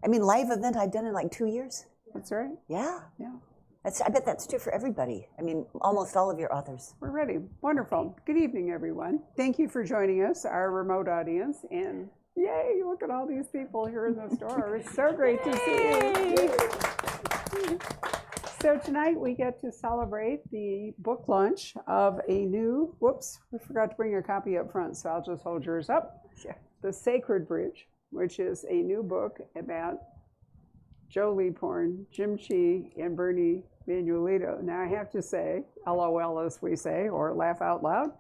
I mean, live event I've done in like 2 years. That's right. Yeah. Yeah. I bet that's true for everybody. I mean, almost all of your authors. We're ready. Wonderful. Good evening, everyone. Thank you for joining us, our remote audience. And yay, look at all these people here in the store. It's so great to see you. So tonight we get to celebrate the book launch of a new, whoops, we forgot to bring your copy up front, so I'll just hold yours up. Sure. The Sacred Bridge, which is a new book about Joe Leaphorn, Jim Chee, and Bernie Manuelito. Now I have to say, LOL as we say, or laugh out loud,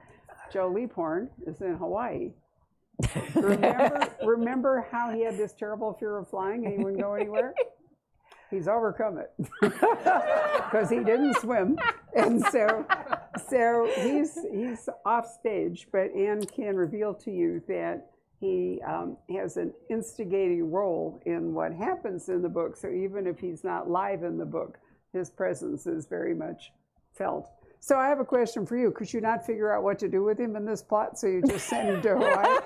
Joe Leaphorn is in Hawaii. Remember how he had this terrible fear of flying and he wouldn't go anywhere? He's overcome it because he didn't swim, and so he's off stage. But Anne can reveal to you that he has an instigating role in what happens in the book. So even if he's not live in the book, his presence is very much felt. So I have a question for you. Could you not figure out what to do with him in this plot, so you just send him to Hawaii?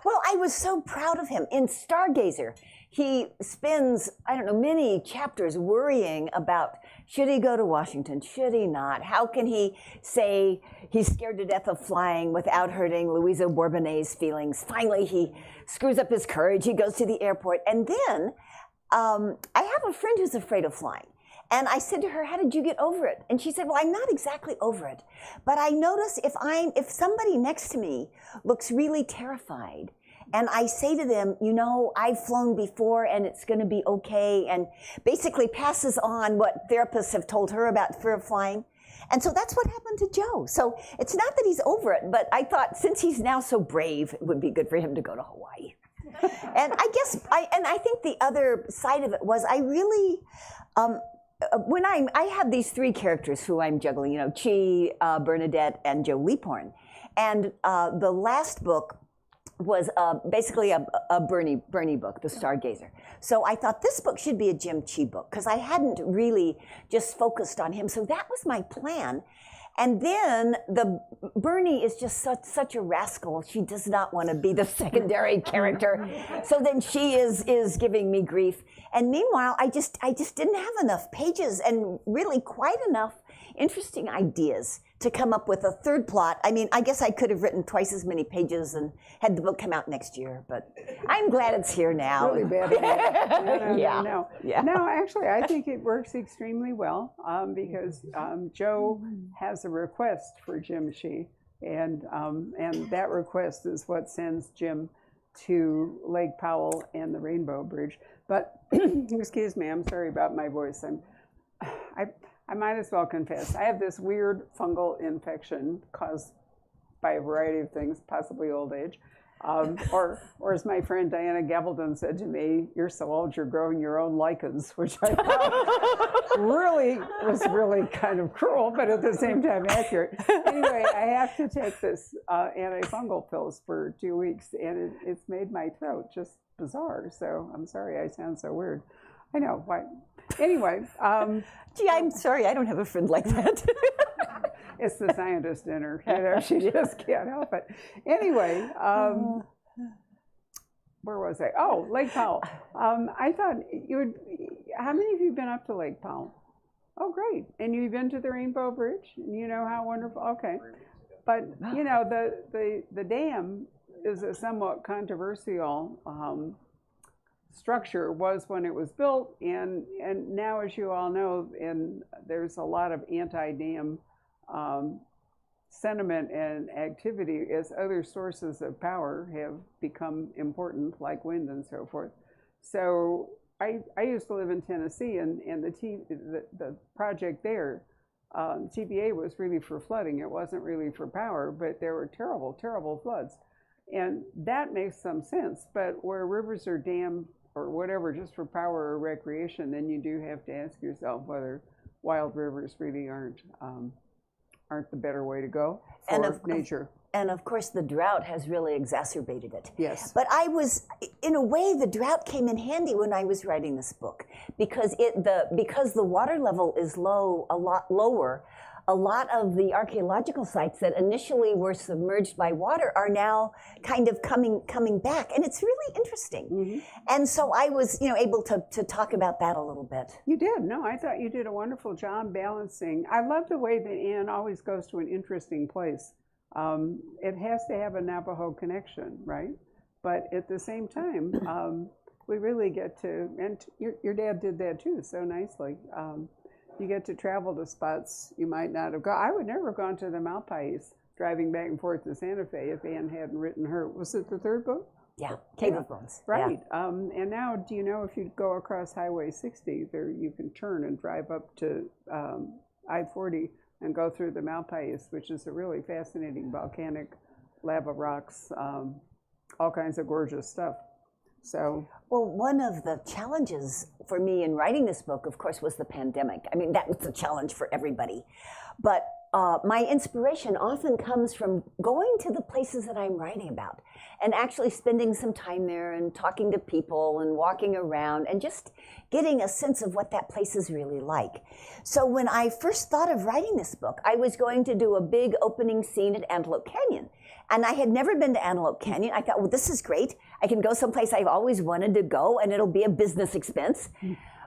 Well, I was so proud of him. In Stargazer, he spends, I don't know, many chapters worrying about, should he go to Washington? Should he not? How can he say he's scared to death of flying without hurting Louisa Bourbonnet's feelings? Finally, he screws up his courage. He goes to the airport. And then I have a friend who's afraid of flying. And I said to her, how did you get over it? And she said, well, I'm not exactly over it, but I notice if somebody next to me looks really terrified, and I say to them, you know, I've flown before and it's going to be okay, and basically passes on what therapists have told her about fear of flying. And so that's what happened to Joe. So it's not that he's over it, but I thought since he's now so brave, it would be good for him to go to Hawaii. And I think the other side of it was I really, when I have these three characters who I'm juggling, you know, Chee, Bernadette, and Joe Leaphorn. And the last book was basically a Bernie book, The Stargazer. So I thought this book should be a Jim Chee book because I hadn't really just focused on him. So that was my plan. And then Bernie is just such a rascal. She does not want to be the secondary character. So then she is giving me grief. And meanwhile, I just didn't have enough pages and really quite enough interesting ideas to come up with a third plot. I mean, I guess I could have written twice as many pages and had the book come out next year, but I'm glad it's here now. Really bad. No. Yeah. No, actually, I think it works extremely well because Joe has a request for Jim Chee, and that request is what sends Jim to Lake Powell and the Rainbow Bridge. But excuse me, I'm sorry about my voice. I might as well confess, I have this weird fungal infection caused by a variety of things, possibly old age. Or as my friend Diana Gabaldon said to me, you're so old you're growing your own lichens, which I thought was really kind of cruel, but at the same time accurate. Anyway, I have to take this antifungal pills for 2 weeks, and it's made my throat just bizarre. So I'm sorry I sound so weird. I know, why? Anyway. Gee, I'm sorry, I don't have a friend like that. It's the scientist in her, you know, she just can't help it. Anyway, where was I? Oh, Lake Powell. I thought how many of you have been up to Lake Powell? Oh, great. And you've been to the Rainbow Bridge? And you know how wonderful, okay. But, you know, the dam is a somewhat controversial structure was when it was built, and now, as you all know, there's a lot of anti-dam sentiment and activity as other sources of power have become important, like wind and so forth. So I used to live in Tennessee, and the project there, TVA was really for flooding. It wasn't really for power, but there were terrible, terrible floods. And that makes some sense, but where rivers are dammed or whatever, just for power or recreation, then you do have to ask yourself whether wild rivers really aren't the better way to go for nature. And of course, the drought has really exacerbated it. Yes. But in a way, the drought came in handy when I was writing this book because the water level is low, a lot lower. a lot of the archaeological sites that initially were submerged by water are now kind of coming back, and it's really interesting. Mm-hmm. And so I was, able to talk about that a little bit. You did. No, I thought you did a wonderful job balancing. I love the way that Anne always goes to an interesting place. It has to have a Navajo connection, right? But at the same time, we really get to, and your dad did that too so nicely. You get to travel to spots you might not have gone. I would never have gone to the Malpais driving back and forth to Santa Fe if Anne hadn't written her, was it the third book? Yeah, Cave of Bones. Right. Yeah. And now, do you know if you go across Highway 60, there you can turn and drive up to I-40 and go through the Malpais, which is a really fascinating volcanic lava rocks, all kinds of gorgeous stuff. So, well, one of the challenges for me in writing this book, of course, was the pandemic. I mean, that was a challenge for everybody. But my inspiration often comes from going to the places that I'm writing about and actually spending some time there and talking to people and walking around and just getting a sense of what that place is really like. So when I first thought of writing this book, I was going to do a big opening scene at Antelope Canyon. And I had never been to Antelope Canyon. I thought, well, this is great. I can go someplace I've always wanted to go, and it'll be a business expense.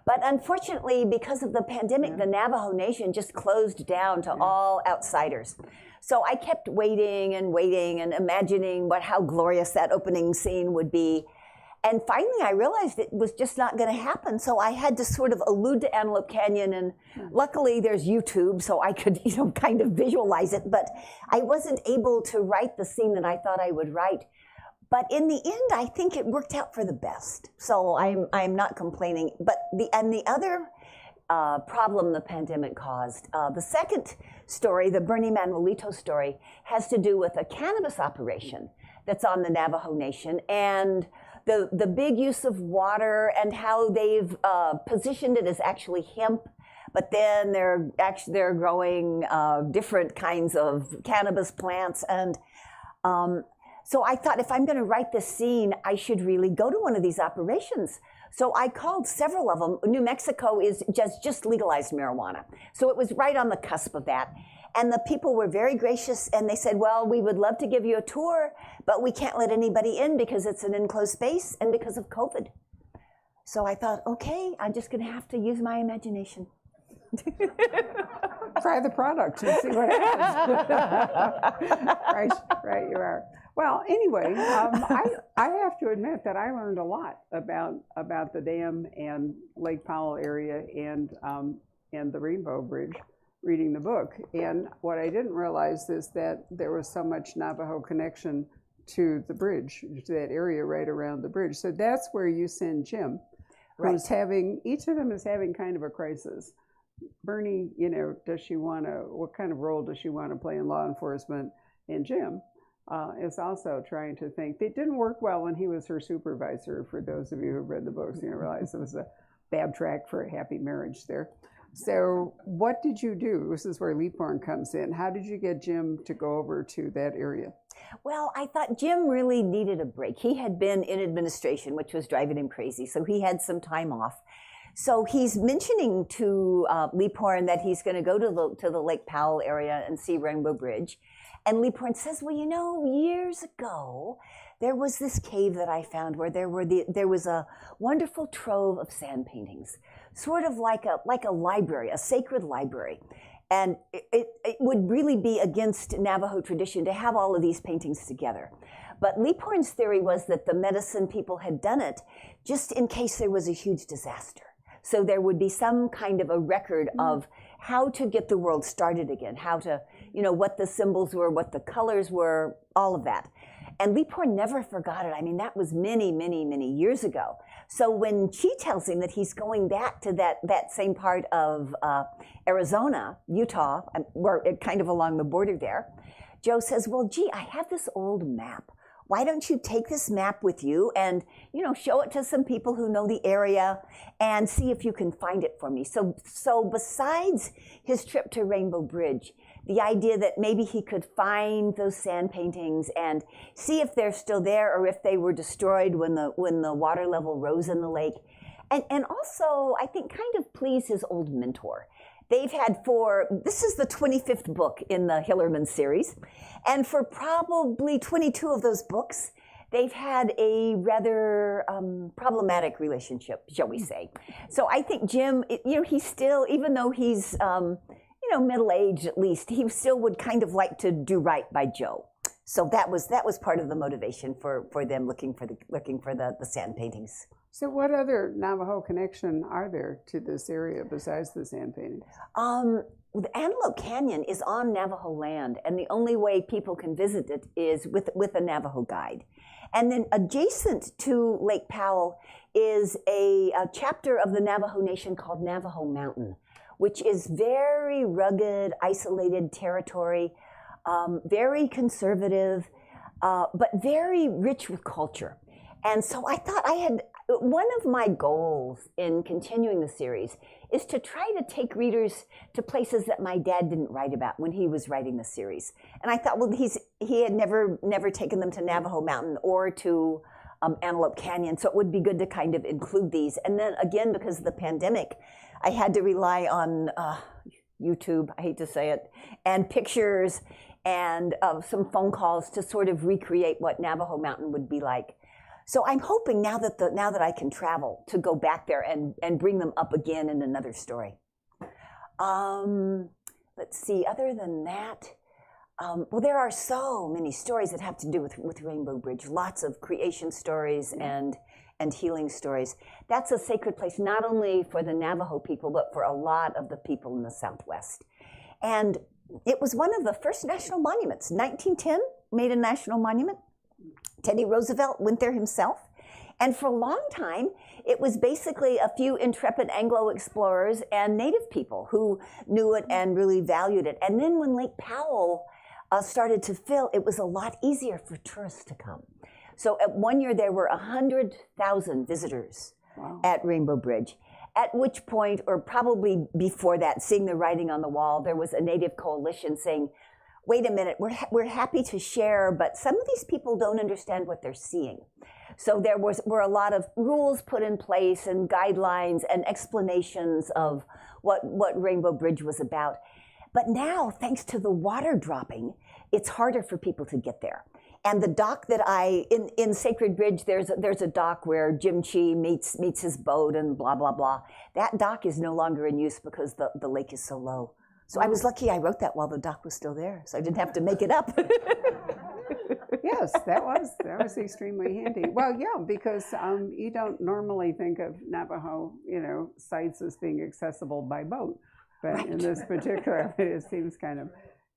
But unfortunately, because of the pandemic, the Navajo Nation just closed down to all outsiders. So I kept waiting and imagining how glorious that opening scene would be. And finally, I realized it was just not going to happen. So I had to sort of allude to Antelope Canyon. And luckily, there's YouTube, so I could, kind of visualize it. But I wasn't able to write the scene that I thought I would write. But in the end, I think it worked out for the best. So I'm not complaining. But the other problem the pandemic caused, the second story, the Chee and Manuelito story, has to do with a cannabis operation that's on the Navajo Nation, and the big use of water and how they've positioned it as actually hemp, but then they're growing different kinds of cannabis plants. And so I thought, if I'm going to write this scene, I should really go to one of these operations. So I called several of them. New Mexico is just legalized marijuana. So it was right on the cusp of that. And the people were very gracious, and they said, well, we would love to give you a tour, but we can't let anybody in because it's an enclosed space and because of COVID. So I thought, okay, I'm just going to have to use my imagination. try the product and see what happens. Right, you are. Well, anyway, I have to admit that I learned a lot about the dam and Lake Powell area and the Rainbow Bridge reading the book. And what I didn't realize is that there was so much Navajo connection to the bridge, to that area right around the bridge. So that's where you send Jim, who's having, each of them is having kind of a crisis. Bernie, what kind of role does she want to play in law enforcement? And Jim is also trying to think. It didn't work well when he was her supervisor. For those of you who've read the books, you realize it was a bad track for a happy marriage there. So what did you do? This is where Leaphorn comes in. How did you get Jim to go over to that area? Well, I thought Jim really needed a break. He had been in administration, which was driving him crazy, so he had some time off. So he's mentioning to Leaphorn that he's going to go to the Lake Powell area and see Rainbow Bridge. And Leaphorn says, well, years ago, there was this cave that I found where there was a wonderful trove of sand paintings, sort of like a library, a sacred library. And it would really be against Navajo tradition to have all of these paintings together. But Leaphorn's theory was that the medicine people had done it just in case there was a huge disaster. So there would be some kind of a record of how to get the world started again, how to, what the symbols were, what the colors were, all of that. And Leaphorn never forgot it. I mean, that was many, many, many years ago. So when Chee tells him that he's going back to that same part of Arizona, Utah, where kind of along the border there, Joe says, well, gee, I have this old map. Why don't you take this map with you and, show it to some people who know the area and see if you can find it for me. So besides his trip to Rainbow Bridge, the idea that maybe he could find those sand paintings and see if they're still there or if they were destroyed when the water level rose in the lake. And also, I think, kind of please his old mentor. They've had this is the 25th book in the Hillerman series, and for probably 22 of those books, they've had a rather problematic relationship, shall we say. So I think Jim, he's still, even though he's, middle-aged at least, he still would kind of like to do right by Joe. So that was part of the motivation for them looking for the sand paintings. So what other Navajo connection are there to this area besides the sand paintings? The Antelope Canyon is on Navajo land, and the only way people can visit it is with a Navajo guide. And then adjacent to Lake Powell is a chapter of the Navajo Nation called Navajo Mountain, which is very rugged, isolated territory, very conservative, but very rich with culture. And so I thought one of my goals in continuing the series is to try to take readers to places that my dad didn't write about when he was writing the series. And I thought, well, he had never taken them to Navajo Mountain or to Antelope Canyon, so it would be good to kind of include these. And then again, because of the pandemic, I had to rely on YouTube, I hate to say it, and pictures and some phone calls to sort of recreate what Navajo Mountain would be like. So I'm hoping now that I can travel to go back there and bring them up again in another story. Let's see, other than that, well, there are so many stories that have to do with Rainbow Bridge, lots of creation stories and healing stories. That's a sacred place not only for the Navajo people, but for a lot of the people in the Southwest. And it was one of the first national monuments. 1910 made a national monument. Teddy Roosevelt went there himself. And for a long time, it was basically a few intrepid Anglo explorers and native people who knew it and really valued it. And then when Lake Powell started to fill, it was a lot easier for tourists to come. So at one year, there were 100,000 visitors at Rainbow Bridge. At which point, or probably before that, seeing the writing on the wall, there was a native coalition saying, wait a minute, we're happy to share, but some of these people don't understand what they're seeing. So there were a lot of rules put in place and guidelines and explanations of what Rainbow Bridge was about. But now, thanks to the water dropping, it's harder for people to get there. And the dock that in Sacred Bridge, there's a dock where Jim Chee meets his boat and blah, blah, blah. That dock is no longer in use because the lake is so low. So I was lucky I wrote that while the dock was still there, so I didn't have to make it up. Yes, that was extremely handy. Well, yeah, because you don't normally think of Navajo, sites as being accessible by boat, but in this particular, it seems kind of,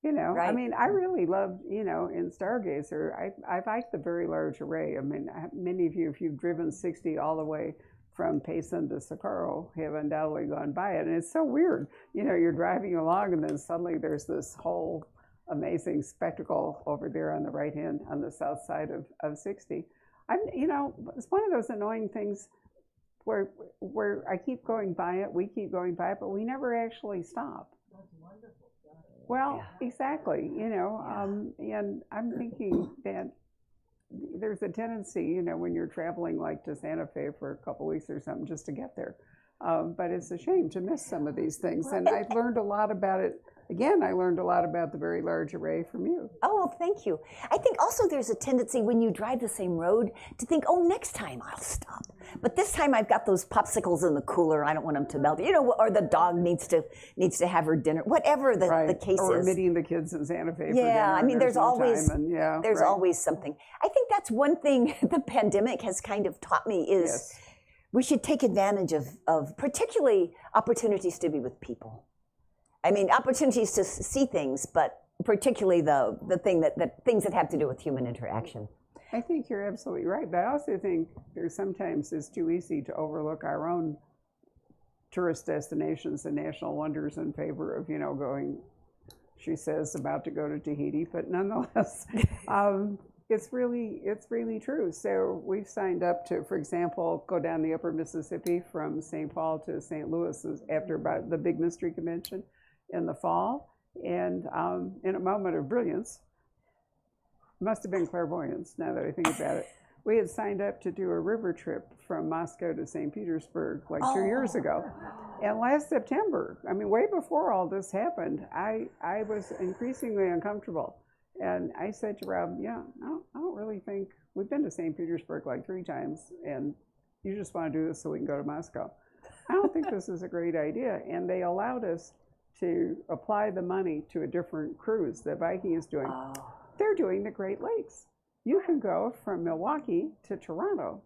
Right. I mean, I really love, in Stargazer, I like the very large array. I mean, many of you, if you've driven 60 all the way from Payson to Socorro, have undoubtedly gone by it. And it's so weird. You're driving along and then suddenly there's this whole amazing spectacle over there on the right hand, on the south side of 60. It's one of those annoying things where I keep going by it, we keep going by it, but we never actually stop. That's wonderful. Well, exactly, and I'm thinking that there's a tendency, when you're traveling like to Santa Fe for a couple weeks or something just to get there. But it's a shame to miss some of these things. And I've learned a lot about it. Again, I learned a lot about the very large array from you. Oh, well, thank you. I think also there's a tendency when you drive the same road to think, oh, next time I'll stop. But this time I've got those popsicles in the cooler. I don't want them to melt. Or the dog needs to have her dinner. Whatever the case or is. Or meeting the kids in Santa Fe for dinner. Yeah, I mean, there's always always something. I think that's one thing the pandemic has kind of taught me is we should take advantage of particularly opportunities to be with people. I mean, opportunities to see things, but particularly the things that have to do with human interaction. I think you're absolutely right, but I also think sometimes it's too easy to overlook our own tourist destinations and national wonders in favor of, going, she says, about to go to Tahiti, but nonetheless, it's really true. So we've signed up to, for example, go down the upper Mississippi from St. Paul to St. Louis after about the big mystery convention in the fall, and in a moment of brilliance, must have been clairvoyance now that I think about it, we had signed up to do a river trip from Moscow to St. Petersburg like 2 years ago. And last September, I mean, way before all this happened, I was increasingly uncomfortable. And I said to Rob, yeah, I don't really think, we've been to St. Petersburg like 3 times, and you just want to do this so we can go to Moscow. I don't think this is a great idea. And they allowed us to apply the money to a different cruise that Viking is doing. They're doing the Great Lakes. You can go from Milwaukee to Toronto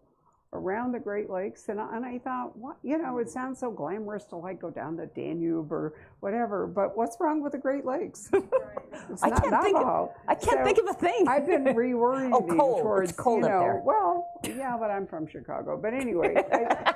around the Great Lakes. And I thought, what, you know, it sounds so glamorous to like go down the Danube or whatever, but what's wrong with the Great Lakes? It's not Navajo. I can't think of a thing. I've been reorienting towards, it's cold you know, up there. well, yeah, but I'm from Chicago. But anyway,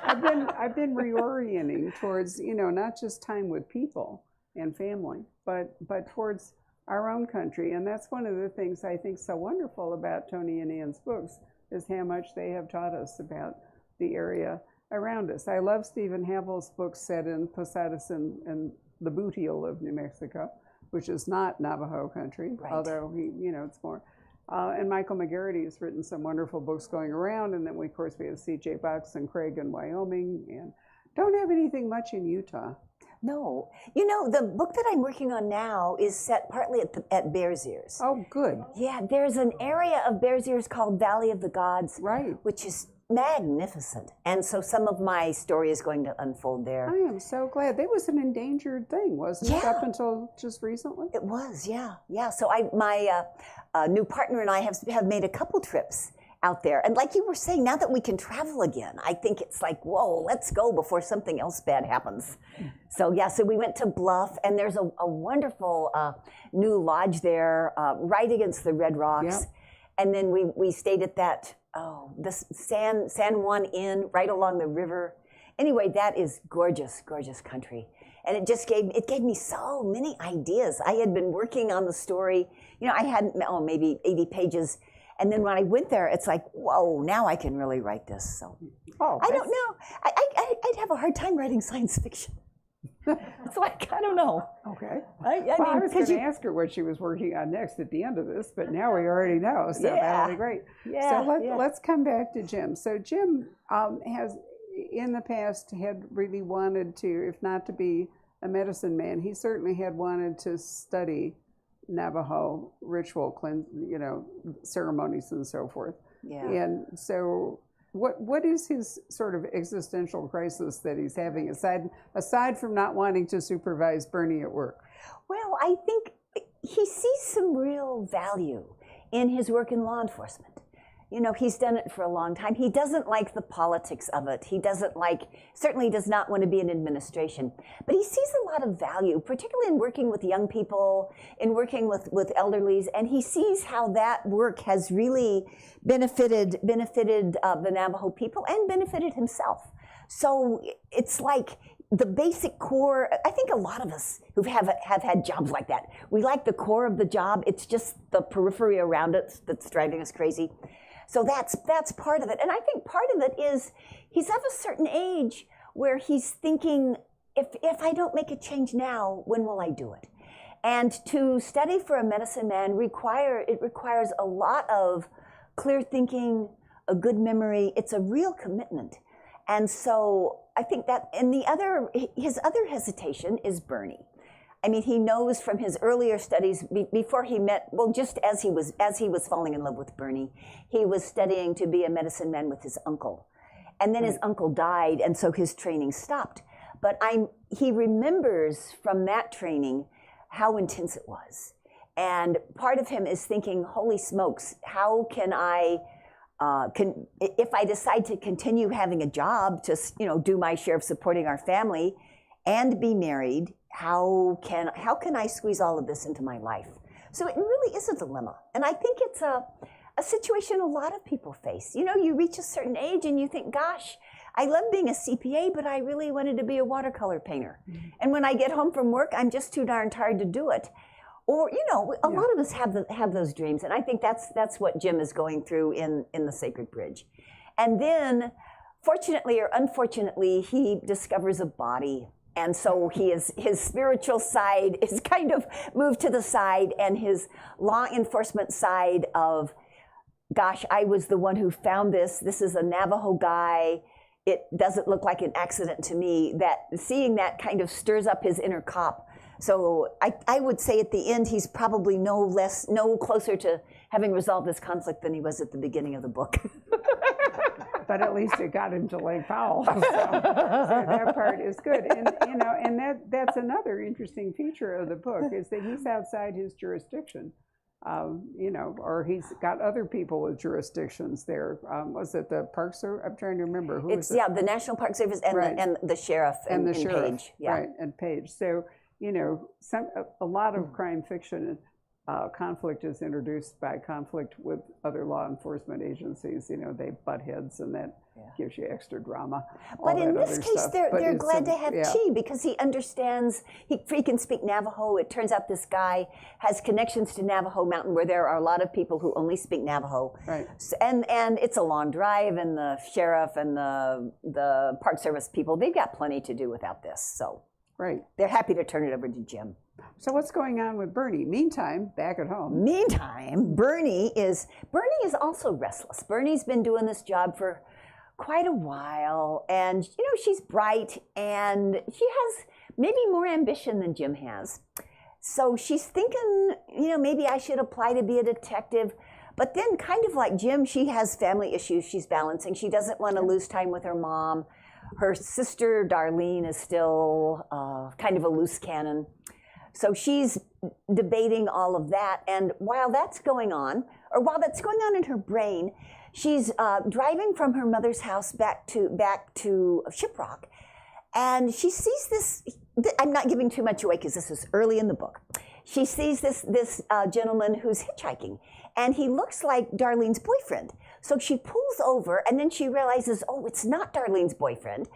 I've been reorienting towards, you know, not just time with people and family, but towards our own country. And that's one of the things I think so wonderful about Tony and Ann's books, is how much they have taught us about the area around us. I love Stephen Havel's books set in Posadas and the Boot Heel of New Mexico, which is not Navajo country, although he, you know, it's more. And Michael McGarity has written some wonderful books going around. And then we, of course, we have C.J. Box and Craig in Wyoming, and don't have anything much in Utah. No. You know, the book that I'm working on now is set partly at Bears Ears. Oh, good. Yeah, there's an area of Bears Ears called Valley of the Gods, Right. which is magnificent. And so some of my story is going to unfold there. I am so glad. That was an endangered thing, wasn't it, Yeah. up until just recently? It was, yeah. So my new partner and I have made a couple trips out there. And like you were saying, now that we can travel again, I think it's like, whoa, let's go before something else bad happens. So yeah, so we went to Bluff, and there's a wonderful new lodge there right against the Red Rocks. Yep. And then we stayed at that, the San Juan Inn right along the river. Anyway, that is gorgeous, gorgeous country. And it just gave me so many ideas. I had been working on the story. You know, I had maybe 80 pages. And then when I went there, it's like, whoa, now I can really write this. So I don't know. I'd have a hard time writing science fiction. It's like, I don't know. Okay. I was going to ask her what she was working on next at the end of this, but now we already know, so that'll be great. Yeah, so let's come back to Jim. So Jim has, in the past, had really wanted to, if not to be a medicine man, he certainly had wanted to study Navajo ritual, ceremonies and so forth. Yeah. And so what is his sort of existential crisis that he's having, aside from not wanting to supervise Bernie at work? Well, I think he sees some real value in his work in law enforcement. You know, he's done it for a long time. He doesn't like the politics of it. He certainly does not want to be in administration. But he sees a lot of value, particularly in working with young people, in working with elderlies, and he sees how that work has really benefited the Navajo people and benefited himself. So it's like the basic core. I think a lot of us who have had jobs like that, we like the core of the job. It's just the periphery around it that's driving us crazy. So that's part of it. And I think part of it is he's of a certain age where he's thinking, if I don't make a change now, when will I do it? And to study for a medicine man requires a lot of clear thinking, a good memory. It's a real commitment. And so I think that, and his other hesitation is Bernie. I mean, he knows from his earlier studies before he met, well, just as he was falling in love with Bernie, he was studying to be a medicine man with his uncle. And then his uncle died, and so his training stopped. But he remembers from that training how intense it was. And part of him is thinking, holy smokes, how can I, if I decide to continue having a job, to do my share of supporting our family and be married, how can I squeeze all of this into my life? So it really is a dilemma. And I think it's a situation a lot of people face. You know, you reach a certain age and you think, gosh, I love being a CPA, but I really wanted to be a watercolor painter. Mm-hmm. And when I get home from work, I'm just too darn tired to do it. Or, a lot of us have those dreams. And I think that's what Jim is going through in The Sacred Bridge. And then, fortunately or unfortunately, he discovers a body. And so his spiritual side is kind of moved to the side, and his law enforcement side of gosh, I was the one who found this. This is a Navajo guy. It doesn't look like an accident to me. That seeing that kind of stirs up his inner cop. So I would say at the end, he's probably no closer to having resolved this conflict than he was at the beginning of the book. But at least it got him to Lake Powell. So that part is good. And, you know, and that's another interesting feature of the book is that he's outside his jurisdiction. You know, or he's got other people with jurisdictions there. Was it the Park Service? I'm trying to remember who. It's the National Park Service and, right. and the sheriff and the sheriff, Page. Yeah. Right, and Page. So you know, a lot of crime fiction conflict is introduced by conflict with other law enforcement agencies. You know, they butt heads, and that gives you extra drama. But in this case, they're glad to have Chee because he understands, he can speak Navajo. It turns out this guy has connections to Navajo Mountain where there are a lot of people who only speak Navajo. Right. And it's a long drive, and the sheriff and the Park Service people, they've got plenty to do without this. So right. They're happy to turn it over to Jim. So what's going on with Bernie? Meantime, back at home. Meantime, Bernie is also restless. Bernie's been doing this job for quite a while, and you know, she's bright and she has maybe more ambition than Jim has. So she's thinking, you know, maybe I should apply to be a detective. But then, kind of like Jim, she has family issues she's balancing. She doesn't want to lose time with her mom. Her sister, Darlene, is still kind of a loose cannon. So she's debating all of that. And while that's going on in her brain, she's driving from her mother's house back to Shiprock. And she sees this, I'm not giving too much away because this is early in the book. She sees this gentleman who's hitchhiking, and he looks like Darlene's boyfriend. So she pulls over, and then she realizes, oh, it's not Darlene's boyfriend.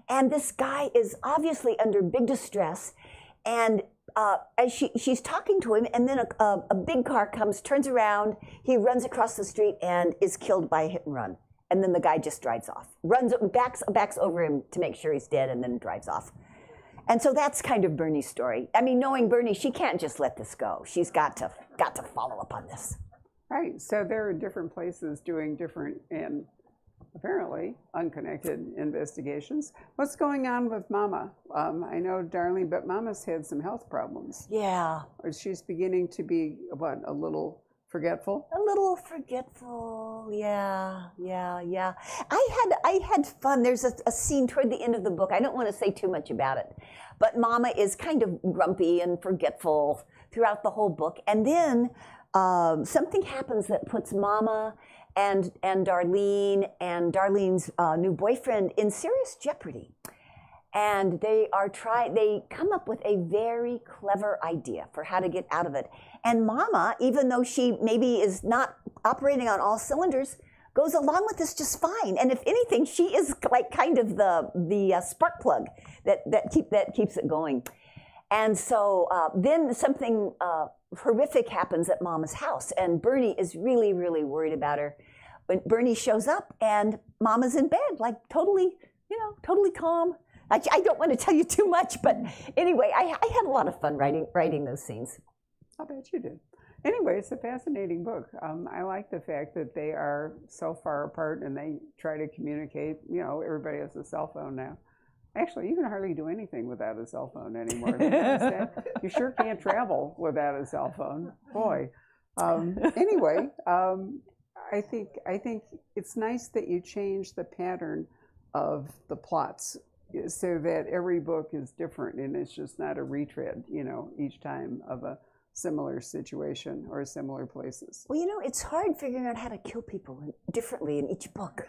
And this guy is obviously under big distress. And as she's talking to him, and then a big car comes, turns around, he runs across the street and is killed by a hit and run. And then the guy just drives off, backs over him to make sure he's dead, and then drives off. And so that's kind of Bernie's story. I mean, knowing Bernie, she can't just let this go. She's got to follow up on this. Right. So they're in different places doing different and apparently unconnected investigations. What's going on with Mama? I know Darlene, but Mama's had some health problems. Yeah. She's beginning to be, a little forgetful? A little forgetful, yeah. I had fun. There's a scene toward the end of the book. I don't want to say too much about it, but Mama is kind of grumpy and forgetful throughout the whole book. And then something happens that puts Mama and Darlene and Darlene's new boyfriend in serious jeopardy. And they come up with a very clever idea for how to get out of it. And Mama, even though she maybe is not operating on all cylinders, goes along with this just fine. And if anything, she is like kind of the spark plug that keeps it going. And so then something horrific happens at Mama's house, and Bernie is really, really worried about her. When Bernie shows up, and Mama's in bed, like totally calm. I don't want to tell you too much, but anyway, I had a lot of fun writing those scenes. I bet you did. Anyway, it's a fascinating book. I like the fact that they are so far apart and they try to communicate. You know, everybody has a cell phone now. Actually, you can hardly do anything without a cell phone anymore. You sure can't travel without a cell phone. Boy. Anyway, I think it's nice that you change the pattern of the plots so that every book is different and it's just not a retread, each time of a similar situation or similar places. Well, it's hard figuring out how to kill people differently in each book.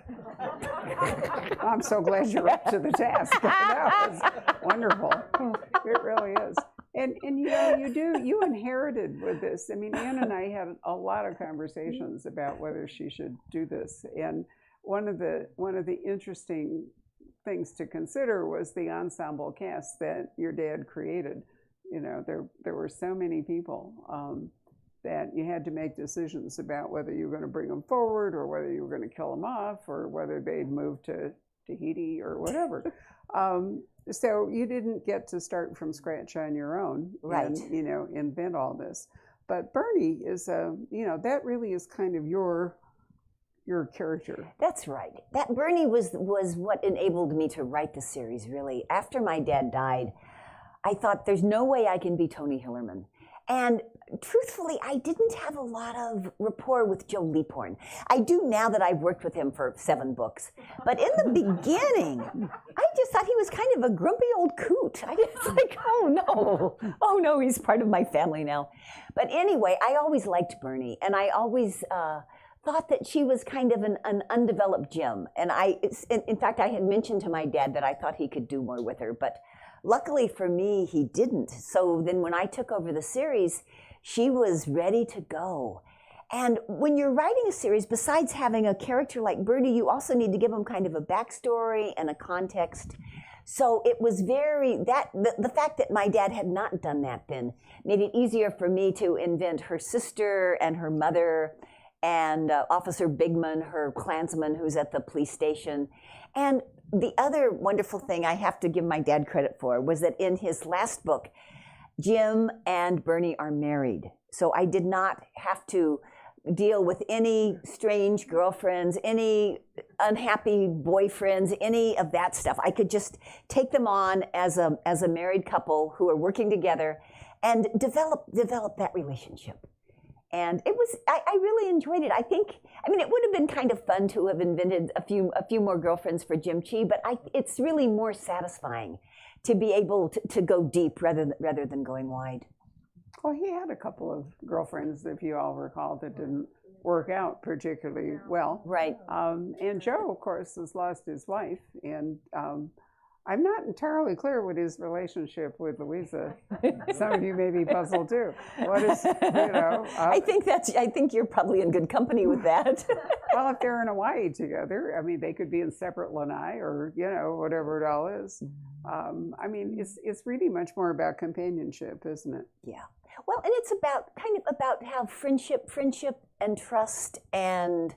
I'm so glad you're up to the task. That was wonderful. It really is. And you inherited with this. I mean, Ann and I had a lot of conversations about whether she should do this. And one of the interesting things to consider was the ensemble cast that your dad created. There were so many people that you had to make decisions about whether you were going to bring them forward or whether you were going to kill them off or whether they'd move to Tahiti or whatever. So you didn't get to start from scratch on your own, right? And invent all this. But Bernie is that really is kind of your your character. That's right. That Bernie was what enabled me to write the series, really. After my dad died, I thought there's no way I can be Tony Hillerman. And truthfully, I didn't have a lot of rapport with Joe Leaphorn. I do now that I've worked with him for 7 books. But in the beginning, I just thought he was kind of a grumpy old coot. I was like, oh no, he's part of my family now. But anyway, I always liked Bernie, and I always thought that she was kind of an undeveloped gem. And in fact, I had mentioned to my dad that I thought he could do more with her, but luckily for me, he didn't. So then when I took over the series, she was ready to go. And when you're writing a series, besides having a character like Bernie, you also need to give them kind of a backstory and a context. So it was the fact that my dad had not done that then made it easier for me to invent her sister and her mother and Officer Bigman, her Klansman who's at the police station. And the other wonderful thing I have to give my dad credit for was that in his last book, Jim and Bernie are married. So I did not have to deal with any strange girlfriends, any unhappy boyfriends, any of that stuff. I could just take them on as a married couple who are working together and develop that relationship. And it was, I really enjoyed it. I mean, it would have been kind of fun to have invented a few more girlfriends for Jim Chee, but it's really more satisfying to be able to go deep rather than going wide. Well, he had a couple of girlfriends, if you all recall, that didn't work out particularly well. Right. And Joe, of course, has lost his wife, and I'm not entirely clear what his relationship with Louisa. Some of you may be puzzled too. What is, I think you're probably in good company with that. Well, if they're in Hawaii together, I mean, they could be in separate lanai or, whatever it all is. I mean, it's really much more about companionship, isn't it? Yeah. Well, and it's about how friendship and trust and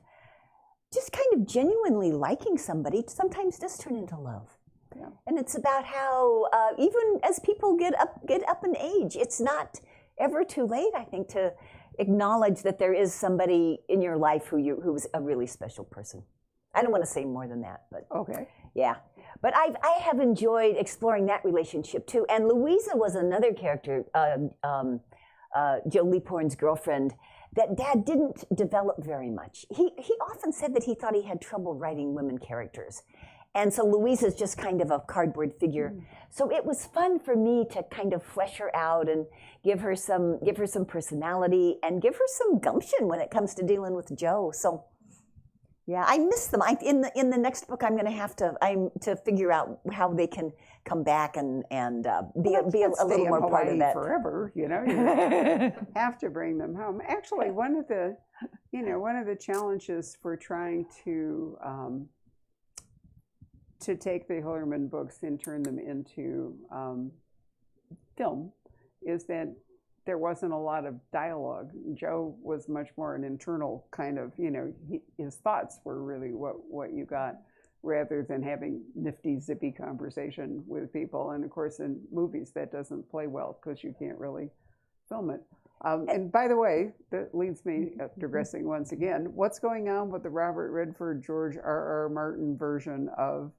just kind of genuinely liking somebody sometimes does turn into love. Yeah. And it's about how even as people get up in age, it's not ever too late, I think, to acknowledge that there is somebody in your life who's a really special person. I don't want to say more than that, but okay. Yeah. But I have enjoyed exploring that relationship too. And Louisa was another character, Joe Leaphorn's girlfriend, that Dad didn't develop very much. He often said that he thought he had trouble writing women characters. And so Louisa's just kind of a cardboard figure. Mm. So it was fun for me to kind of flesh her out and give her some personality and give her some gumption when it comes to dealing with Joe. So yeah, I miss them. In the next book, I'm going to have to figure out how they can come back and be a little more part of that forever. You have to bring them home. Actually, one of the challenges for trying to take the Hillerman books and turn them into film is that there wasn't a lot of dialogue. Joe was much more an internal kind of, his thoughts were really what you got, rather than having nifty, zippy conversation with people. And of course, in movies, that doesn't play well because you can't really film it. And by the way, that leads me, digressing once again, what's going on with the Robert Redford, George R.R. Martin version of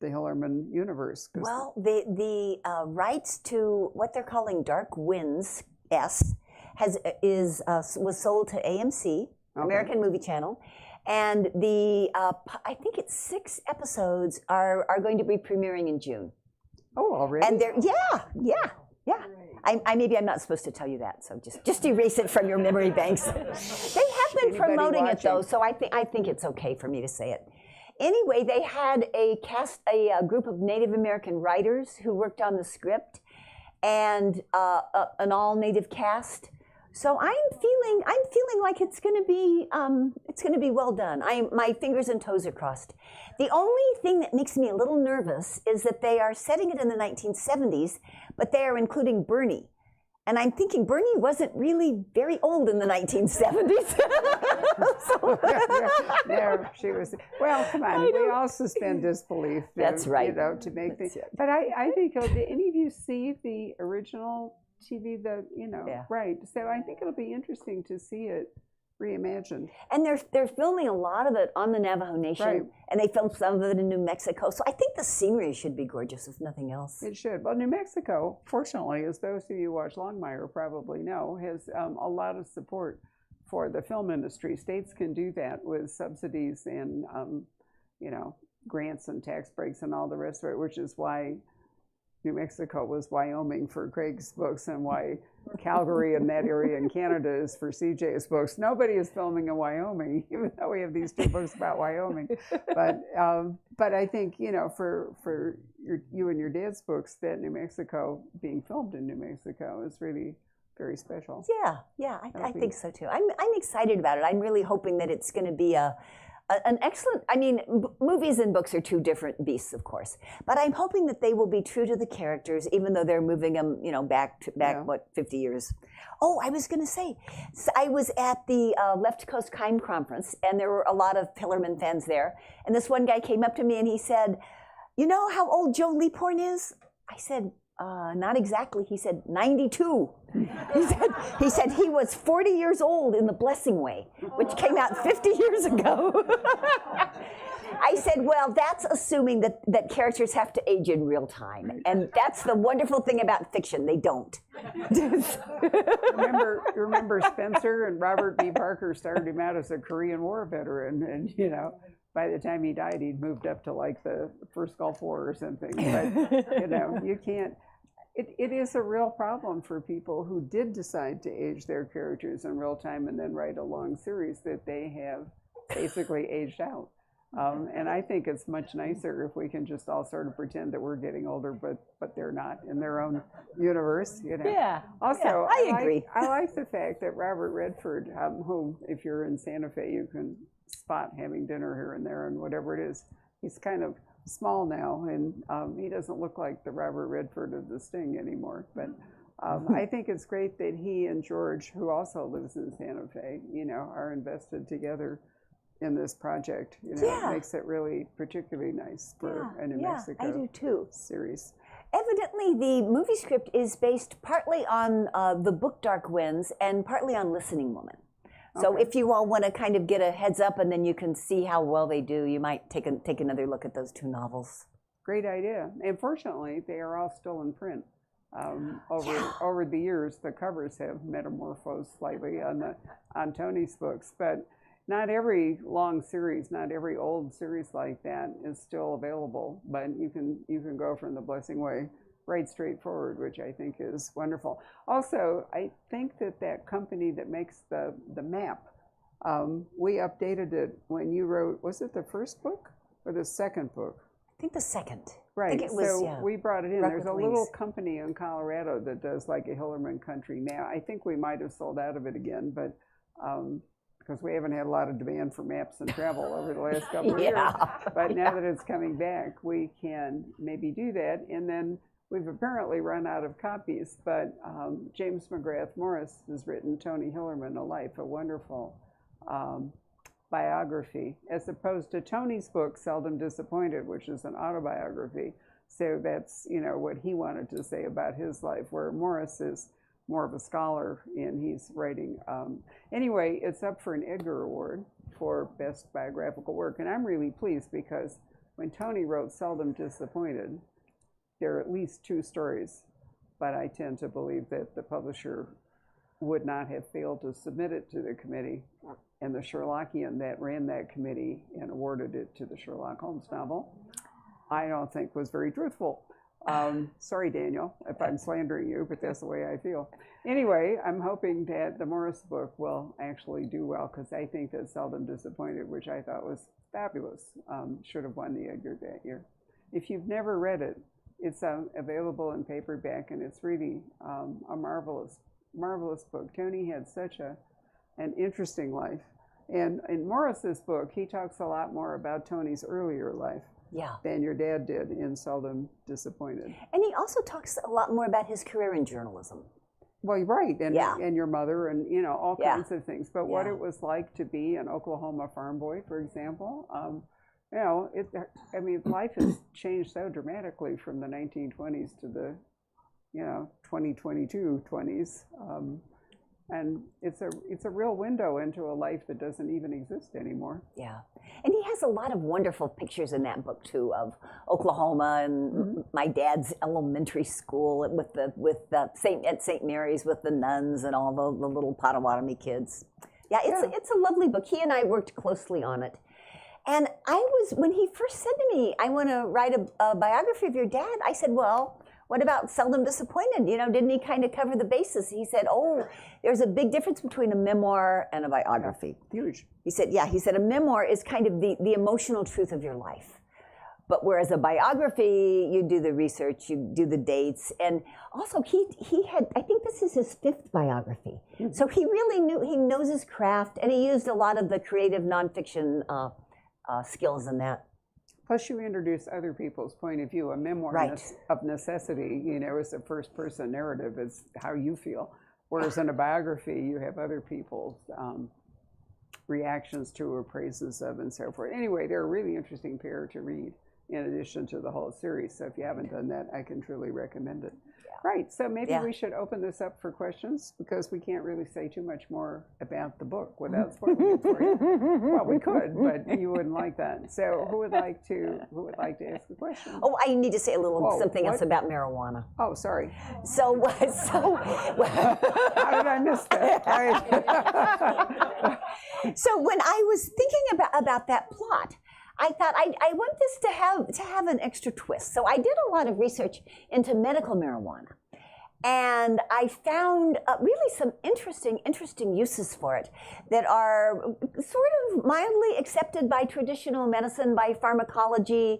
the Hillerman universe? Well, the rights to what they're calling Dark Winds S was sold to AMC, okay. American Movie Channel, and I think it's 6 episodes are going to be premiering in June. Oh, already? And they're yeah. Maybe I'm not supposed to tell you that, so just erase it from your memory banks. They have been promoting it though, so I think it's okay for me to say it. Anyway, they had a group of Native American writers who worked on the script, and an all-Native cast. So I'm feeling like it's going to be well done. My fingers and toes are crossed. The only thing that makes me a little nervous is that they are setting it in the 1970s, but they are including Bernie. And I'm thinking Bernie wasn't really very old in the 1970s. No, she was. Well, come on, we all suspend disbelief. That's right. To make things. But I think, did any of you see the original TV? Yeah. Right. So I think it'll be interesting to see it reimagined. And they're filming a lot of it on the Navajo Nation, Right. and they filmed some of it in New Mexico. So I think the scenery should be gorgeous, if nothing else. It should. Well, New Mexico, fortunately, as those of you who watch Longmire probably know, has a lot of support for the film industry. States can do that with subsidies and, you know, grants and tax breaks and all the rest of it, which is why New Mexico was Wyoming for Craig's books and why Calgary and that area in Canada is for CJ's books. Nobody is filming in Wyoming, even though we have these 2 books about Wyoming. But I think, you know, for you and your dad's books, that New Mexico, being filmed in New Mexico, is really very special. Yeah, I think so too. I'm excited about it. I'm really hoping that it's going to be an excellent, I mean, movies and books are 2 different beasts, of course, but I'm hoping that they will be true to the characters, even though they're moving them, you know, back, what, 50 years. Oh, I was going to say, so I was at the Left Coast Crime Conference, and there were a lot of Hillerman fans there, and this one guy came up to me and he said, you know how old Joe Leaphorn is? I said, not exactly. He said 92. He said he was 40 years old in The Blessing Way, which came out 50 years ago. I said, well, that's assuming that characters have to age in real time. And that's the wonderful thing about fiction. They don't. remember Spencer and Robert B. Parker started him out as a Korean War veteran. And, you know, by the time he died, he'd moved up to like the first Gulf War or something. But, you know, you can't. It is a real problem for people who did decide to age their characters in real time and then write a long series that they have basically aged out. And I think it's much nicer if we can just all sort of pretend that we're getting older, but they're not in their own universe, you know. Yeah. Also, I agree. I like the fact that Robert Redford, who, if you're in Santa Fe, you can spot having dinner here and there and whatever it is. He's kind of small now, and he doesn't look like the Robert Redford of The Sting anymore. But I think it's great that he and George, who also lives in Santa Fe, you know, are invested together in this project. You know, it makes it really particularly nice for a New Mexico I do too. series. Evidently, the movie script is based partly on the book Dark Winds and partly on Listening Woman. So if you all want to kind of get a heads up and then you can see how well they do, you might take another look at those 2 novels. Great idea. And fortunately, they are all still in print. Over the years, the covers have metamorphosed slightly on Tony's books, but not every long series, not every old series like that is still available. But you can go from The Blessing Way right straight forward, which I think is wonderful. Also, I think that company that makes the map, we updated it when you wrote, was it the first book or the second book? I think the second. Right, I think it was, so we brought it in. Rock There's with a Wings. little company in Colorado that does like a Hillerman country map. I think we might have sold out of it again, but because we haven't had a lot of demand for maps and travel over the last couple of years. But now that it's coming back, we can maybe do that. And then we've apparently run out of copies, but James McGrath Morris has written Tony Hillerman, A Life, a wonderful biography, as opposed to Tony's book, Seldom Disappointed, which is an autobiography. So that's, you know, what he wanted to say about his life, where Morris is more of a scholar and he's writing. Anyway, it's up for an Edgar Award for Best Biographical Work. And I'm really pleased because when Tony wrote Seldom Disappointed, there are at least 2 stories, but I tend to believe that the publisher would not have failed to submit it to the committee, and the Sherlockian that ran that committee and awarded it to the Sherlock Holmes novel, I don't think was very truthful. Sorry, Daniel, if I'm slandering you, but that's the way I feel. Anyway, I'm hoping that the Morris book will actually do well, because I think that Seldom Disappointed, which I thought was fabulous, should have won the Edgar that year. If you've never read it, it's available in paperback, and it's really a marvelous book. Tony had such an interesting life. And in Morris's book, he talks a lot more about Tony's earlier life than your dad did in Seldom Disappointed. And he also talks a lot more about his career in journalism. Well, right, and your mother, and you know, all kinds of things. But what it was like to be an Oklahoma farm boy, for example, you know, I mean, life has changed so dramatically from the 1920s to the, you know, 2022 20s. And it's a real window into a life that doesn't even exist anymore. Yeah. And he has a lot of wonderful pictures in that book too of Oklahoma and my dad's elementary school at St. Mary's with the nuns and all the little Potawatomi kids. Yeah, it's a lovely book. He and I worked closely on it. And when he first said to me, I want to write a biography of your dad, I said, well, what about Seldom Disappointed? Didn't he kind of cover the bases? He said, oh, there's a big difference between a memoir and a biography. Huge. He said, a memoir is kind of the emotional truth of your life. But whereas a biography, you do the research, you do the dates. And also he had, I think this is his 5th biography. Mm-hmm. So he really he knows his craft, and he used a lot of the creative nonfiction skills in that. Plus, you introduce other people's point of view. A memoir of necessity, is a first-person narrative. It's how you feel. Whereas in a biography, you have other people's reactions to or praises of and so forth. Anyway, they're a really interesting pair to read in addition to the whole series. So if you haven't done that, I can truly recommend it. Yeah. Right, so maybe we should open this up for questions because we can't really say too much more about the book without spoiling it for you. Well, we could, but you wouldn't like that. So who would like to ask a question? Oh, I need to say something else about marijuana. Oh, sorry. So how did I miss that? So when I was thinking about that plot, I thought I want this to have an extra twist. So I did a lot of research into medical marijuana. And I found really some interesting uses for it that are sort of mildly accepted by traditional medicine, by pharmacology,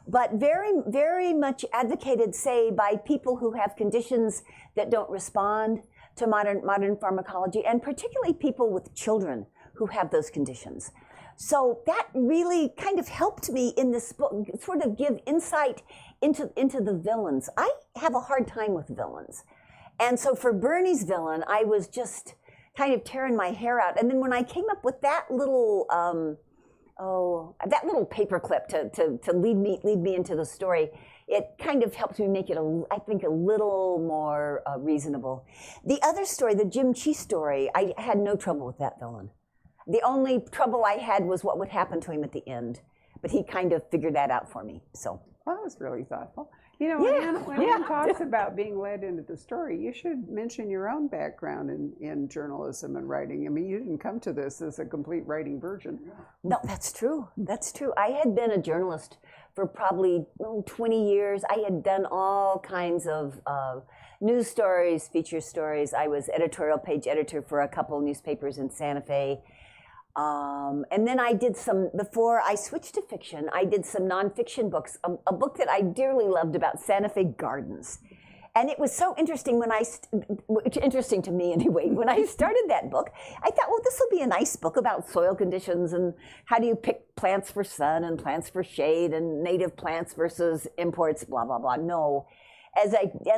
but very, very much advocated, say, by people who have conditions that don't respond to modern pharmacology, and particularly people with children who have those conditions. So that really kind of helped me in this book, sort of give insight into the villains. I have a hard time with villains. And so for Bernie's villain, I was just kind of tearing my hair out. And then when I came up with that little paperclip to lead me into the story, it kind of helped me make it, I think, a little more reasonable. The other story, the Jim Chee story, I had no trouble with that villain. The only trouble I had was what would happen to him at the end. But he kind of figured that out for me. So. Well, that was really thoughtful. When Anne talks about being led into the story, you should mention your own background in journalism and writing. I mean, you didn't come to this as a complete writing virgin. No, that's true. That's true. I had been a journalist for probably 20 years. I had done all kinds of news stories, feature stories. I was editorial page editor for a couple of newspapers in Santa Fe. And then I did before I switched to fiction, I did some nonfiction books, a book that I dearly loved about Santa Fe gardens. And it was so interesting interesting to me anyway, when I started that book, I thought, well, this will be a nice book about soil conditions and how do you pick plants for sun and plants for shade and native plants versus imports, blah, blah, blah. No, as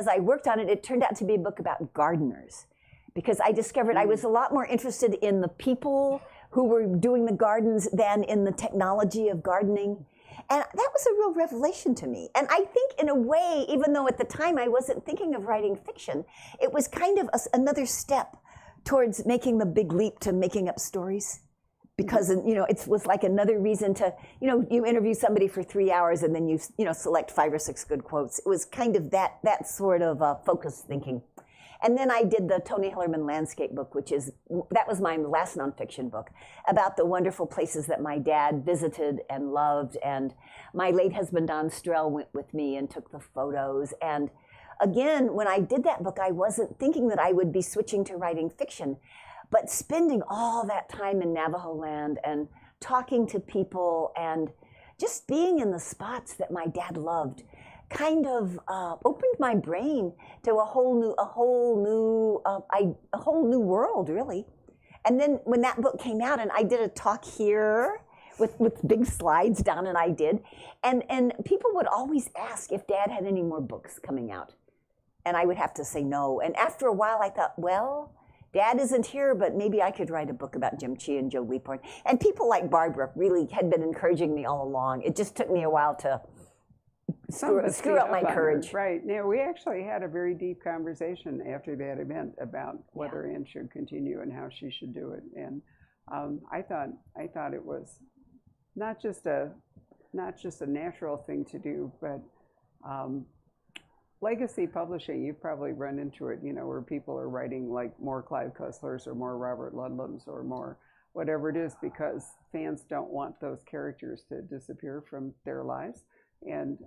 I worked on it, it turned out to be a book about gardeners because I discovered I was a lot more interested in the people who were doing the gardens than in the technology of gardening. And that was a real revelation to me. And I think in a way, even though at the time I wasn't thinking of writing fiction, it was kind of another step towards making the big leap to making up stories. Because, it was like another reason to, you interview somebody for 3 hours and then you select 5 or 6 good quotes. It was kind of that sort of focused thinking. And then I did the Tony Hillerman landscape book, that was my last nonfiction book, about the wonderful places that my dad visited and loved. And my late husband, Don Strell, went with me and took the photos. And again, when I did that book, I wasn't thinking that I would be switching to writing fiction, but spending all that time in Navajo land and talking to people and just being in the spots that my dad loved kind of opened my brain to a whole new world, really. And then when that book came out, and I did a talk here with big slides, Don and I did, and people would always ask if Dad had any more books coming out, and I would have to say no. And after a while, I thought, well, Dad isn't here, but maybe I could write a book about Jim Chee and Joe Leaphorn. And people like Barbara really had been encouraging me all along. It just took me a while to screw up my courage. Right. Now, we actually had a very deep conversation after that event about whether Anne should continue and how she should do it. And I thought it was not just a natural thing to do, but legacy publishing, you've probably run into it, where people are writing like more Clive Cusslers or more Robert Ludlums or more whatever it is, because fans don't want those characters to disappear from their lives. And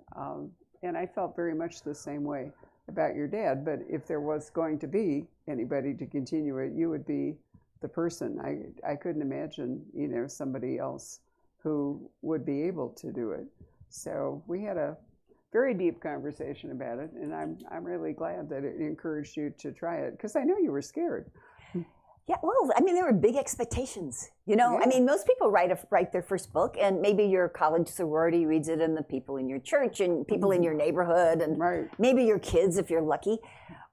I felt very much the same way about your dad. But if there was going to be anybody to continue it, you would be the person. I couldn't imagine, somebody else who would be able to do it. So we had a very deep conversation about it, and I'm really glad that it encouraged you to try it, because I know you were scared. Yeah, well, I mean, there were big expectations, Yeah. I mean, most people write their first book, and maybe your college sorority reads it, and the people in your church, and people in your neighborhood, and maybe your kids if you're lucky.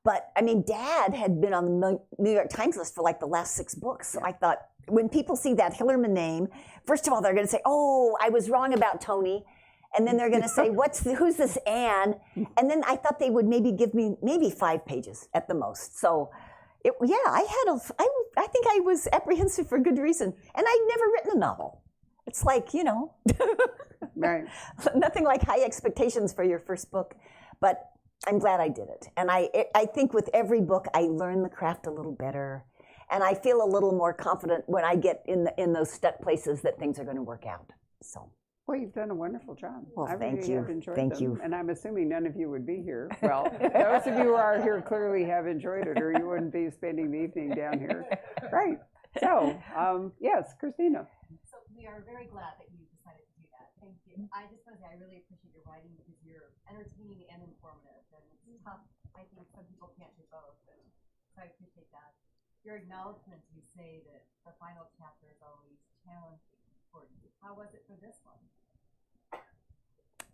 But, I mean, Dad had been on the New York Times list for like the last 6 books. So I thought, when people see that Hillerman name, first of all, they're going to say, oh, I was wrong about Tony. And then they're going to say, who's this Anne? And then I thought they would maybe give me maybe 5 pages at the most. So, I think I was apprehensive for good reason. And I'd never written a novel. It's like, Right. Nothing like high expectations for your first book. But I'm glad I did it. And I think with every book, I learn the craft a little better. And I feel a little more confident when I get in those stuck places that things are going to work out. So. Well, you've done a wonderful job. Well, I really have enjoyed Thank them. you. And I'm assuming none of you would be here. Well, those of you who are here clearly have enjoyed it, or you wouldn't be spending the evening down here. Right. So, yes, Christina. So we are very glad that you decided to do that. Thank you. I just want to say I really appreciate your writing, because you're entertaining and informative. And it's tough. I think some people can't do both. And so I appreciate that. Your acknowledgement, you say that the final chapter is always challenging for you. How was it for this one?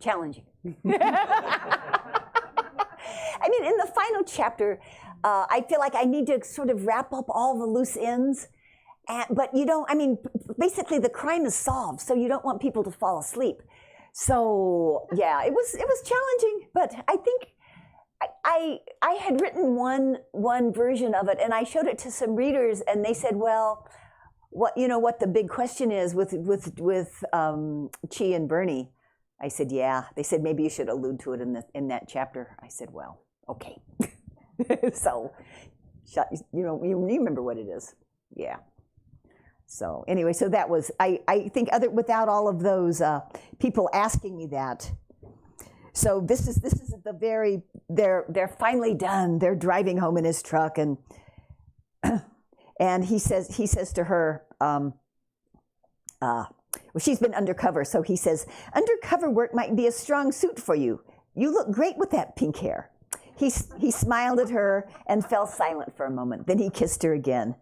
Challenging. I mean, in the final chapter, I feel like I need to sort of wrap up all the loose ends. But basically the crime is solved, so you don't want people to fall asleep. So, yeah, it was challenging, but I think I had written one version of it, and I showed it to some readers, and they said, well, what the big question is with Chee and Bernie. I said, yeah. They said, maybe you should allude to it in that chapter. I said, well, okay. So, you remember what it is. Yeah. So anyway, so that was, I think without all of those people asking me that. So this is they're finally done. They're driving home in his truck, and he says to her, well, she's been undercover, so he says, undercover work might be a strong suit for you. You look great with that pink hair. He smiled at her and fell silent for a moment. Then he kissed her again.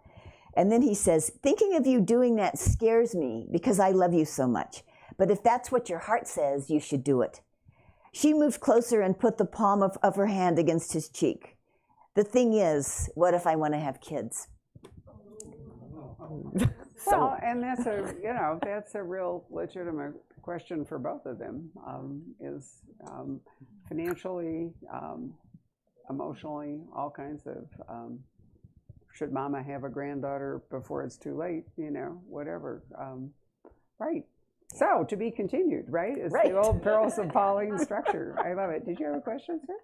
And then he says, thinking of you doing that scares me because I love you so much. But if that's what your heart says, you should do it. She moved closer and put the palm of her hand against his cheek. The thing is, what if I want to have kids? Well, and that's a real legitimate question for both of them. Is financially, emotionally, all kinds of. Should Mama have a granddaughter before it's too late? Whatever. Right. So to be continued. Right. It's the old Pearls of Pauline structure. I love it. Did you have a question, sir?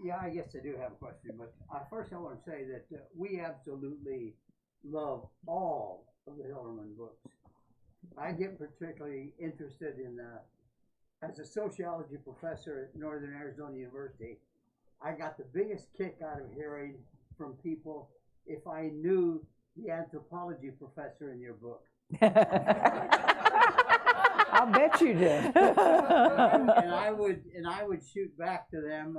Yeah, I guess I do have a question, but first I want to say that we absolutely love all of the Hillerman books. I get particularly interested in, as a sociology professor at Northern Arizona University, I got the biggest kick out of hearing from people if I knew the anthropology professor in your book. I'll bet you did. and I would shoot back to them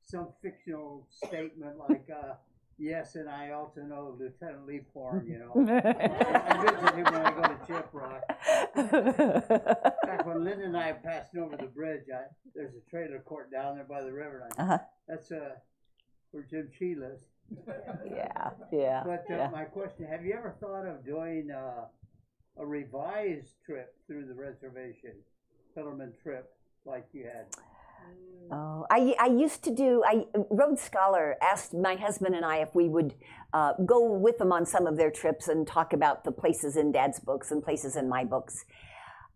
some fictional statement like, yes, and I also know Lieutenant Leaphorn, I visit him when I go to Chip Rock. Back when Lynn and I passed over the bridge, there's a trailer court down there by the river. That's where Jim Chee lives. Yeah. But my question, have you ever thought of doing a revised trip through the reservation, Hillerman trip, like you had? Oh, I used to do, Rhodes Scholar asked my husband and I if we would go with them on some of their trips and talk about the places in Dad's books and places in my books.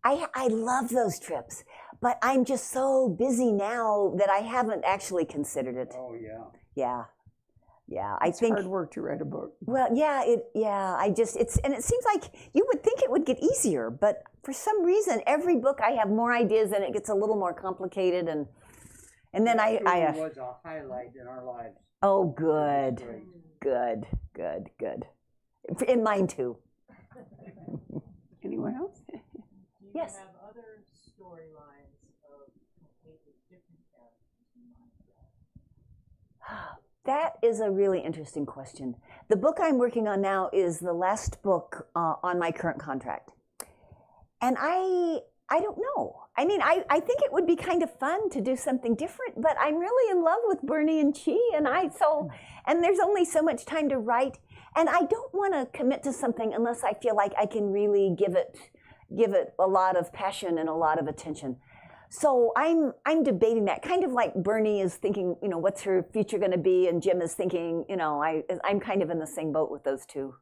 I love those trips, but I'm just so busy now that I haven't actually considered it. Oh, yeah. Yeah. Yeah, It's hard work to write a book. Well, and it seems like you would think it would get easier, but for some reason, every book I have more ideas and it gets a little more complicated, and then It was a highlight in our lives. Oh, good, good. In mine too. Anyone else? Do you Yes. have other storylines of completely different characters in mind? That is a really interesting question. The book I'm working on now is the last book on my current contract. And I don't know. I mean, I think it would be kind of fun to do something different, but I'm really in love with Bernie and Chee, and there's only so much time to write, and I don't want to commit to something unless I feel like I can really give it a lot of passion and a lot of attention. So I'm debating that, kind of like Bernie is thinking, what's her future going to be, and Jim is thinking, I'm kind of in the same boat with those two.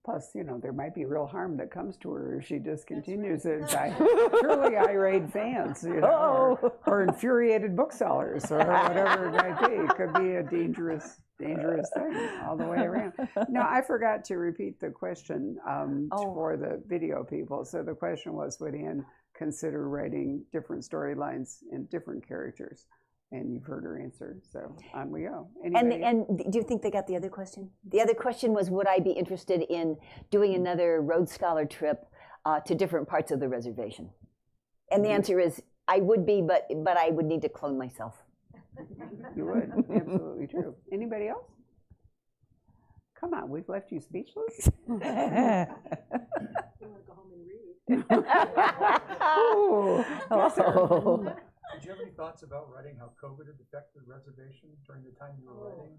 Plus, there might be real harm that comes to her if she discontinues it by truly irate fans, or infuriated booksellers, or whatever it might be. It could be a dangerous thing all the way around. No, I forgot to repeat the question for the video people. So the question was, would Anne consider writing different storylines and different characters? And you've heard her answer, so on we go. And do you think they got the other question? The other question was, would I be interested in doing another Rhodes Scholar trip to different parts of the reservation? And the answer is, I would be, but I would need to clone myself. You would, absolutely true. Anybody else? Come on, we've left you speechless. You want to go home and read? Oh. Did you have any thoughts about writing how COVID had affected the reservation during the time you were writing?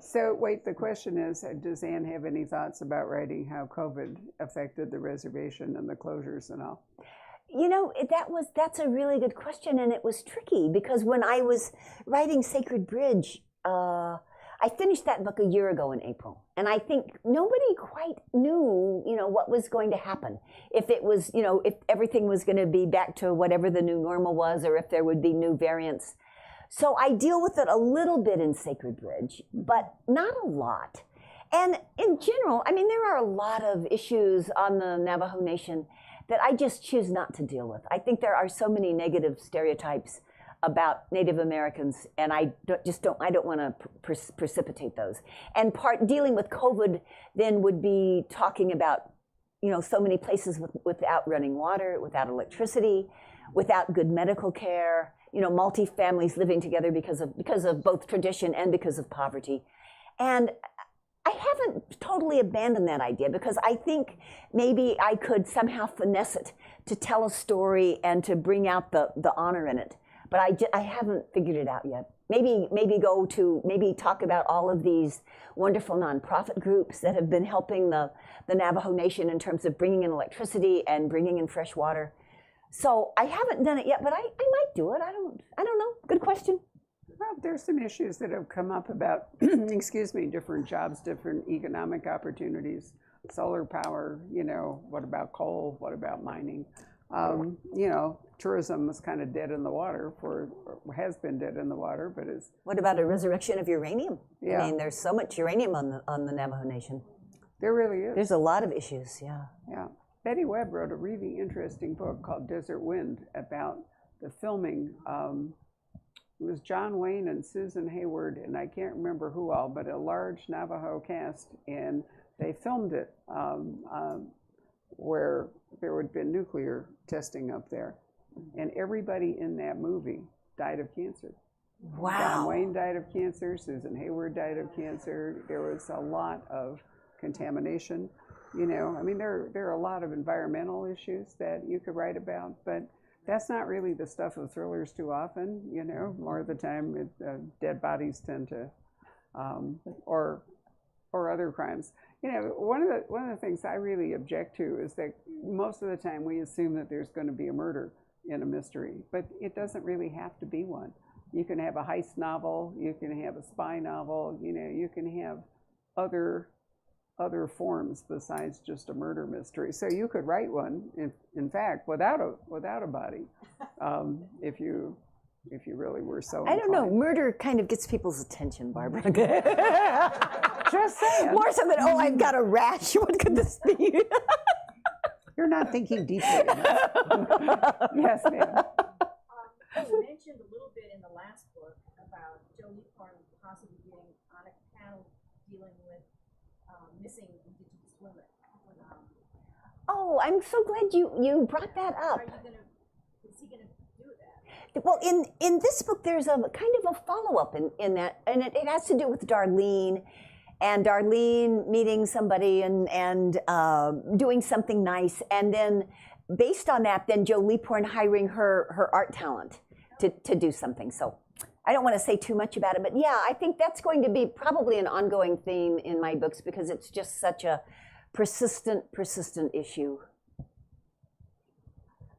So wait, the question is, does Anne have any thoughts about writing how COVID affected the reservation and the closures and all? That's a really good question, and it was tricky because when I was writing Sacred Bridge, I finished that book a year ago in April, and I think nobody quite knew, what was going to happen. If it was, if everything was going to be back to whatever the new normal was, or if there would be new variants. So I deal with it a little bit in Sacred Bridge, but not a lot. And in general, I mean, there are a lot of issues on the Navajo Nation that I just choose not to deal with. I think there are so many negative stereotypes about Native Americans, and I don't want to precipitate those. And dealing with COVID then would be talking about, so many places without running water, without electricity, without good medical care, multi-families living together because of both tradition and because of poverty. And I haven't totally abandoned that idea because I think maybe I could somehow finesse it to tell a story and to bring out the honor in it. But I haven't figured it out yet. Maybe talk about all of these wonderful nonprofit groups that have been helping the Navajo Nation in terms of bringing in electricity and bringing in fresh water. So I haven't done it yet, but I might do it. I don't know. Good question. Well, there's some issues that have come up about, different jobs, different economic opportunities, solar power, what about coal, what about mining? Tourism is kind of dead in the water has been dead in the water, but is. What about a resurrection of uranium? Yeah. I mean, there's so much uranium on the Navajo Nation. There really is. There's a lot of issues, yeah. Yeah. Betty Webb wrote a really interesting book called Desert Wind about the filming. It was John Wayne and Susan Hayward, and I can't remember who all, but a large Navajo cast, and they filmed it where there had been nuclear testing up there. And everybody in that movie died of cancer. Wow. John Wayne died of cancer, Susan Hayward died of cancer. There was a lot of contamination. I mean, there are a lot of environmental issues that you could write about, but that's not really the stuff of thrillers too often. More of the time, dead bodies tend to, or other crimes. One of the things I really object to is that most of the time we assume that there's going to be a murder in a mystery, but it doesn't really have to be one. You can have a heist novel, you can have a spy novel, you can have other forms besides just a murder mystery. So you could write one, in fact, without a body, if you really were so. I don't know. Murder kind of gets people's attention, Barbara. Just saying. More so than, oh, I've got a rash. What could this be? You're not thinking deeply enough. Yes, ma'am. You mentioned a little bit in the last book about Joe Leaphorn possibly being on a panel dealing with missing Indigenous women. Oh, I'm so glad you brought that up. Is he gonna do that? Well, in this book, there's a kind of a follow-up in that, and it has to do with Darlene, and Darlene meeting somebody and doing something nice, and then based on that, then Joe Leaphorn hiring her art talent to do something. So I don't want to say too much about it, but yeah, I think that's going to be probably an ongoing theme in my books because it's just such a persistent issue.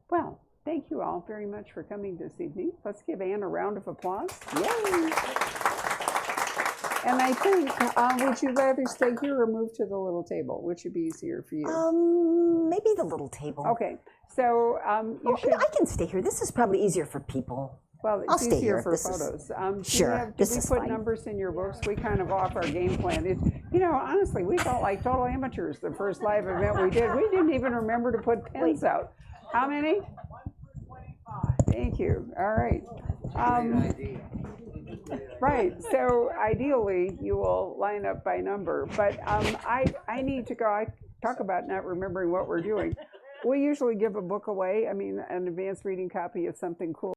Well, thank you all very much for coming this evening. Let's give Anne a round of applause. Yay! And I think, would you rather stay here or move to the little table? Which would be easier for you? Maybe the little table. Okay, so you should. I can stay here. This is probably easier for people. Well, I'll it's stay easier here. for This photos. Sure, Do this we is put fine. numbers in your books? We kind of off our game plan. Honestly, we felt like total amateurs the first live event we did. We didn't even remember to put pens out. How many? 1 for 25. Thank you. All right. Right. So ideally, you will line up by number. But I need to go. I talk about not remembering what we're doing. We usually give a book away. I mean, an advanced reading copy of something cool.